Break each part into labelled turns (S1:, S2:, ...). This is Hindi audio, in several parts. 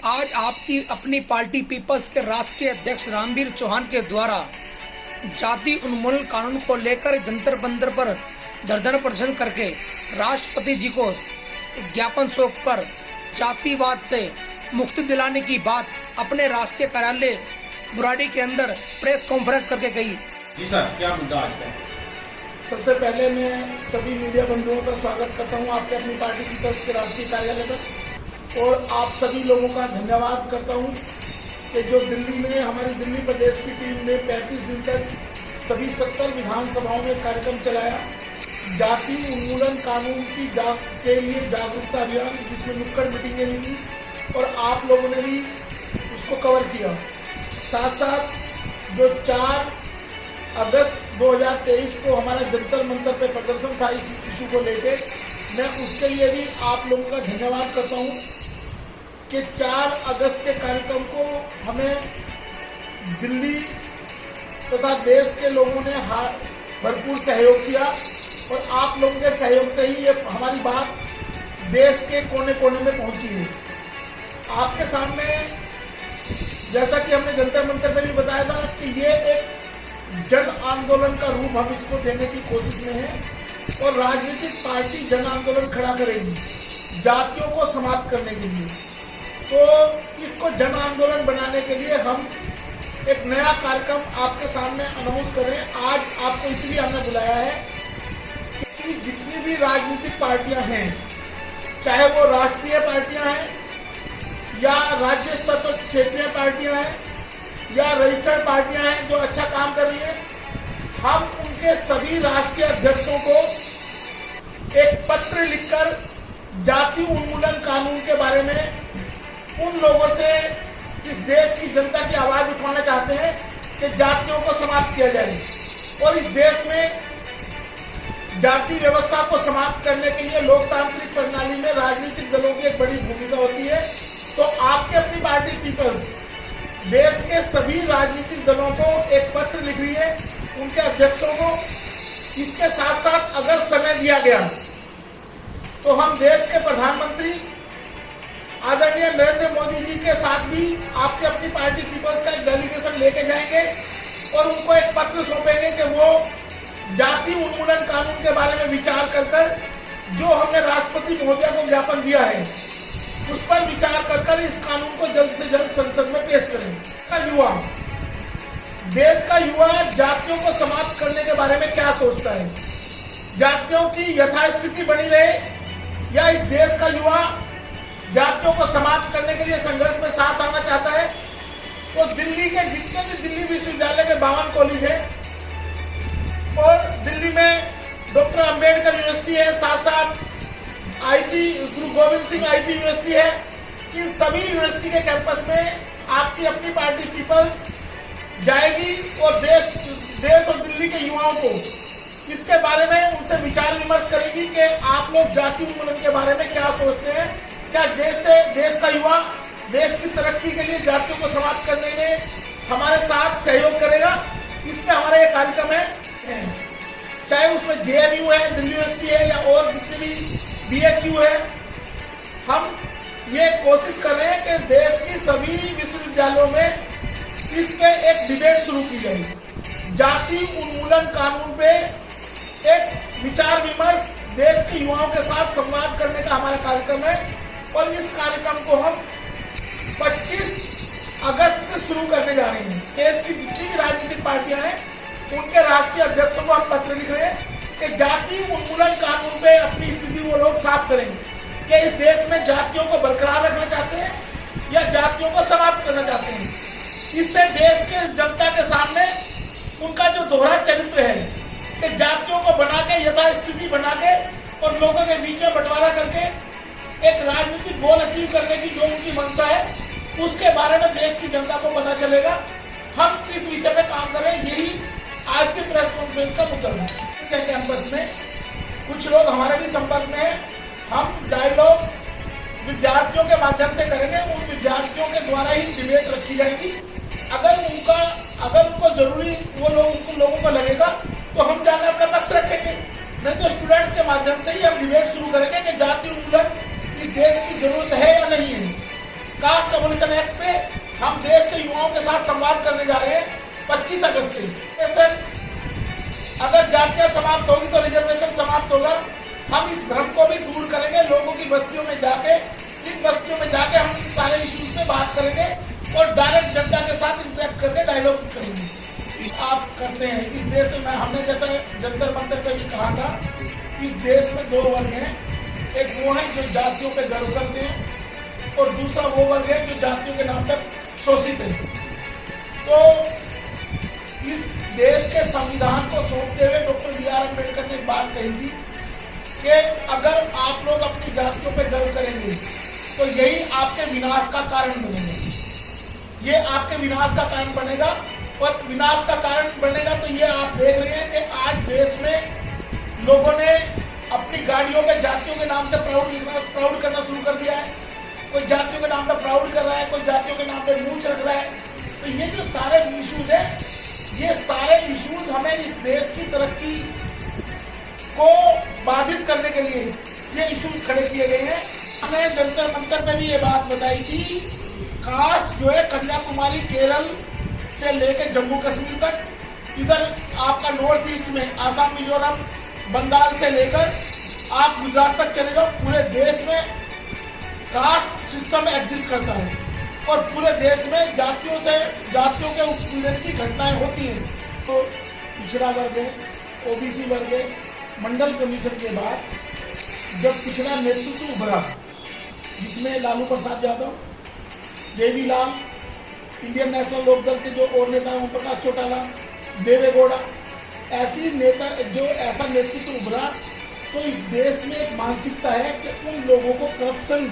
S1: आज आपकी अपनी पार्टी पीपल्स के राष्ट्रीय अध्यक्ष रामवीर चौहान के द्वारा जाति उन्मूलन कानून को लेकर जंतर मंतर पर धरना प्रदर्शन करके राष्ट्रपति जी को ज्ञापन सौंप कर जातिवाद से मुक्ति दिलाने की बात अपने राष्ट्रीय कार्यालय बुराड़ी के अंदर प्रेस कॉन्फ्रेंस करके कही।
S2: जी सर, क्या मुद्दा आज का?
S3: सबसे पहले मैं सभी मीडिया बंधुओं का स्वागत करता हूं आपके अपनी पार्टी पीपल्स के राष्ट्रीय कार्यालय पर, और आप सभी लोगों का धन्यवाद करता हूं कि जो दिल्ली में हमारी दिल्ली प्रदेश की टीम ने 35 दिन तक सभी 70 विधानसभाओं में कार्यक्रम चलाया, जाति उन्मूलन कानून के लिए जागरूकता अभियान, जिसमें नुक्कड़ मीटिंगें ली थी और आप लोगों ने भी उसको कवर किया। साथ साथ जो 4 अगस्त 2023 को हमारा जंतर मंतर पे प्रदर्शन था इस इशू को लेकर, मैं उसके लिए भी आप लोगों का धन्यवाद करता हूं कि 4 अगस्त के कार्यक्रम को हमें दिल्ली तथा देश के लोगों ने भरपूर सहयोग किया और आप लोगों के सहयोग से ही ये हमारी बात देश के कोने कोने में पहुंची है। आपके सामने जैसा कि हमने जंतर मंतर में भी बताया था कि ये एक जन आंदोलन का रूप हम इसको देने की कोशिश में है और राजनीतिक पार्टी जन आंदोलन खड़ा करेगी जातियों को समाप्त करने के लिए। तो इसको जन आंदोलन बनाने के लिए हम एक नया कार्यक्रम आपके सामने अनाउंस करें। आज आपको इसलिए हमने बुलाया है कि जितनी भी राजनीतिक पार्टियां हैं, चाहे वो राष्ट्रीय पार्टियां हैं या राज्य स्तर पर क्षेत्रीय पार्टियां हैं या रजिस्टर्ड पार्टियां हैं जो अच्छा काम कर रही हैं, हम उनके सभी राष्ट्रीय अध्यक्षों को एक पत्र लिखकर जाति उन्मूलन कानून के बारे में उन लोगों से इस देश की जनता की आवाज उठाना चाहते हैं कि जातियों को समाप्त किया जाए और इस देश में जाति व्यवस्था को समाप्त करने के लिए लोकतांत्रिक प्रणाली में राजनीतिक दलों की एक बड़ी भूमिका होती है। तो आपके अपनी पार्टी पीपल्स देश के सभी राजनीतिक दलों को एक पत्र लिख रही है, उनके अध्यक्षों को। इसके साथ साथ अगर समय दिया गया तो हम देश के प्रधानमंत्री आदरणीय नरेंद्र मोदी जी के साथ भी आपके अपनी पार्टी पीपल्स का एक डेलीगेशन लेके जाएंगे और उनको एक पत्र सौंपेंगे कि वो जाति उन्मूलन कानून के बारे में विचार कर जो हमने राष्ट्रपति महोदय को ज्ञापन दिया है उस पर विचार कर इस कानून को जल्द से जल्द संसद में पेश करें। देश का युवा जातियों को समाप्त करने के बारे में क्या सोचता है? जातियों की यथास्थिति बनी रहे या इस देश का युवा जातियों को समाप्त करने के लिए संघर्ष में साथ आना चाहता है? तो दिल्ली के जितने भी दिल्ली विश्वविद्यालय के 52 कॉलेज है और दिल्ली में डॉक्टर अंबेडकर यूनिवर्सिटी है, साथ साथ आईपी गुरु गोविंद सिंह आईपी यूनिवर्सिटी है, इन सभी यूनिवर्सिटी के कैंपस में आपकी अपनी पार्टी पीपल्स जाएगी और देश और दिल्ली के युवाओं को इसके बारे में उनसे विचार विमर्श करेगी कि आप लोग जाति उन्मूलन के बारे में क्या सोचते हैं। क्या देश का युवा देश की तरक्की के लिए जातियों को समाप्त करने में हमारे साथ सहयोग करेगा? इसमें हमारा ये कार्यक्रम है, चाहे उसमें जेएनयू है, दिल्ली यूनिवर्सिटी है या और जितनी भी बीएचयू है। हम ये कोशिश कर रहे हैं कि देश की सभी विश्वविद्यालयों में इस पे एक डिबेट शुरू की जाए। जाति उन्मूलन कानून पे एक विचार विमर्श देश के युवाओं के साथ संवाद करने का हमारा कार्यक्रम है और इस कार्यक्रम को हम 25 अगस्त से शुरू करने जा रहे हैं। देश की जितनी भी राजनीतिक पार्टियां हैं उनके राष्ट्रीय अध्यक्षों को हम पत्र लिख रहे हैं कि जाति उन्मूलन कानून पे अपनी स्थिति वो लोग साफ करेंगे कि इस देश में जातियों को बरकरार रखना चाहते हैं या जातियों को समाप्त करना चाहते हैं। इससे देश के जनता के सामने उनका जो दोहरा चरित्र है कि जातियों को बना के यथास्थिति बना के और लोगों के बीच में बंटवारा करके एक राजनीतिक गोल अचीव करने की जो उनकी मंशा है उसके बारे में देश की जनता को पता चलेगा। हम इस विषय में काम करें, यही आज की प्रेस कॉन्फ्रेंस का मुद्दा है। कैंपस में कुछ लोग हमारे भी संपर्क में हैं, हम डायलॉग विद्यार्थियों के माध्यम से करेंगे। उन विद्यार्थियों के द्वारा ही डिबेट रखी जाएगी। अगर उनको जरूरी उन लोगों को लगेगा तो हम जाकर अपना पक्ष रखेंगे, नहीं तो स्टूडेंट्स के माध्यम से ही हम डिबेट शुरू करेंगे कि जाति उन्मूलन इस देश की जरूरत है या नहीं है। कास्ट एबोलिशन एक्ट पे हम देश के युवाओं के साथ संवाद करने जा रहे हैं 25 अगस्त से। अगर जातियां समाप्त होगी तो रिजर्वेशन समाप्त होगा। हम इस भ्रम को भी दूर करेंगे, लोगों की बस्तियों में जाके हम इन सारे इश्यूज पे बात करेंगे और डायरेक्ट जनता के साथ इंटरेक्ट करके डायलॉग करेंगे। आप करते हैं इस देश में, हमने जैसे जंतर मंतर पे भी कहा था, इस देश में 2 वर्ग हैं। एक वो है जो जातियों पे गर्व करते हैं और दूसरा वो वर्ग है जो जातियों के नाम पर शोषित है। तो इस देश के संविधान को सौंपते हुए डॉक्टर B.R. अम्बेडकर ने एक बात कही थी कि अगर आप लोग अपनी जातियों पे गर्व करेंगे तो यही आपके विनाश का कारण बनेगा। ये आपके विनाश का कारण बनेगा और विनाश का कारण बनेगा तो ये आप देख रहे हैं कि आज देश में लोगों ने अपनी गाड़ियों में जातियों के नाम से प्राउड करना शुरू कर दिया है। कोई जातियों के नाम पर प्राउड कर रहा है, कोई जातियों के नाम पे मूंछ रख रहा है। तो ये जो सारे इश्यूज है, ये सारे इश्यूज हमें इस देश की तरक्की को बाधित करने के लिए ये इश्यूज खड़े किए गए हैं। हमने जंतर मंतर में भी ये बात बताई थी, कास्ट जो है कन्याकुमारी केरल से लेकर जम्मू कश्मीर तक, इधर आपका नॉर्थ ईस्ट में आसाम मिजोरम बंगाल से लेकर आप गुजरात तक चले जाओ, पूरे देश में कास्ट सिस्टम एग्जिस्ट करता है और पूरे देश में जातियों के उत्पीड़न की घटनाएं होती हैं। तो पिछड़ा वर्ग है, ओबीसी वर्ग है, मंडल कमीशन के बाद जब पिछड़ा नेतृत्व उभरा जिसमें लालू प्रसाद यादव, देवीलाल, इंडियन नेशनल लोकदल के जो और नेता ओम प्रकाश चौटाला, देवेगौड़ा, ऐसी नेता जो ऐसा नेतृत्व उभरा, तो इस देश में एक मानसिकता है कि उन लोगों को करप्शन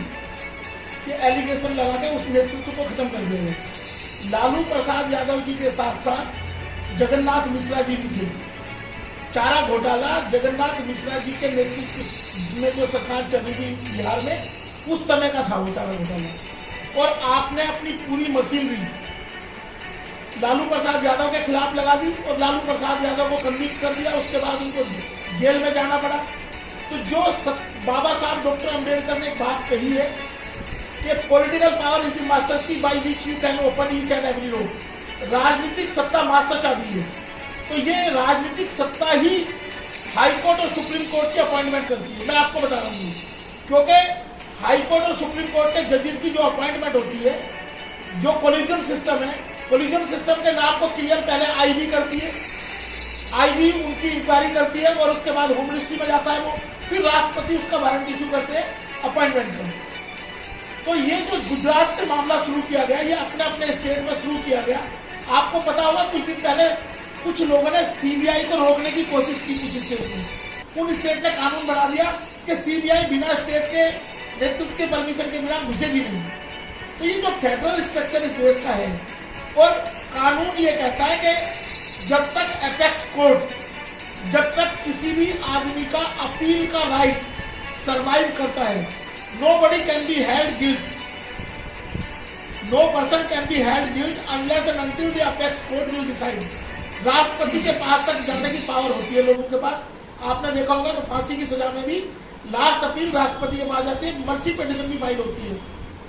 S3: के एलिगेशन लगा के उस नेतृत्व को खत्म कर देंगे। लालू प्रसाद यादव जी के साथ साथ जगन्नाथ मिश्रा जी भी थे। चारा घोटाला जगन्नाथ मिश्रा जी के नेतृत्व में जो सरकार चल रही थी बिहार में, उस समय का था वो चारा घोटाला। और आपने अपनी पूरी मशीनरी लालू प्रसाद यादव के खिलाफ लगा दी और लालू प्रसाद यादव को कन्विक्ट कर दिया। उसके बाद उनको जेल में जाना पड़ा। तो जो बाबा साहब डॉक्टर अम्बेडकर ने एक बात कही है कि political power is the master key by which you can open each and every door. राजनीतिक सत्ता मास्टर चाबी है। तो ये राजनीतिक सत्ता ही हाई कोर्ट और सुप्रीम कोर्ट की अपॉइंटमेंट करती है। मैं आपको बता रहा हूँ, क्योंकि हाई कोर्ट और सुप्रीम कोर्ट के जजेस की जो अपॉइंटमेंट होती है, जो कोलिजन सिस्टम है, कोलिजन सिस्टम के नाम को क्लियर पहले आईबी करती है, आईबी उनकी इंक्वायरी करती है और उसके बाद होम मिनिस्ट्री में जाता है वो, फिर राष्ट्रपति उसका वारंट इशू करते हैं अपॉइंटमेंट का। तो ये जो गुजरात से मामला शुरू किया गया, ये अपने अपने स्टेट में शुरू किया गया। आपको पता होगा कुछ दिन पहले कुछ लोगों ने सीबीआई को रोकने की कोशिश की कुछ स्टेट में। उन स्टेट ने कानून बना दिया कि सीबीआई बिना स्टेट के नेतृत्व के परमिशन के बिना घुसेगी नहीं। तो ये जो फेडरल स्ट्रक्चर इस देश का है, और कानून ये कहता है कि जब तक एपेक्स कोर्ट, जब तक किसी भी आदमी का अपील का राइट सरवाइव करता है, nobody can be held guilt, no person can be held guilt unless and until the apex court will decide। राष्ट्रपति के पास तक जाने की पावर होती है लोगों के पास। आपने देखा होगा कि फांसी की सजा में भी लास्ट अपील राष्ट्रपति के पास जाती है, मर्सी पिटीशन भी फाइल होती है।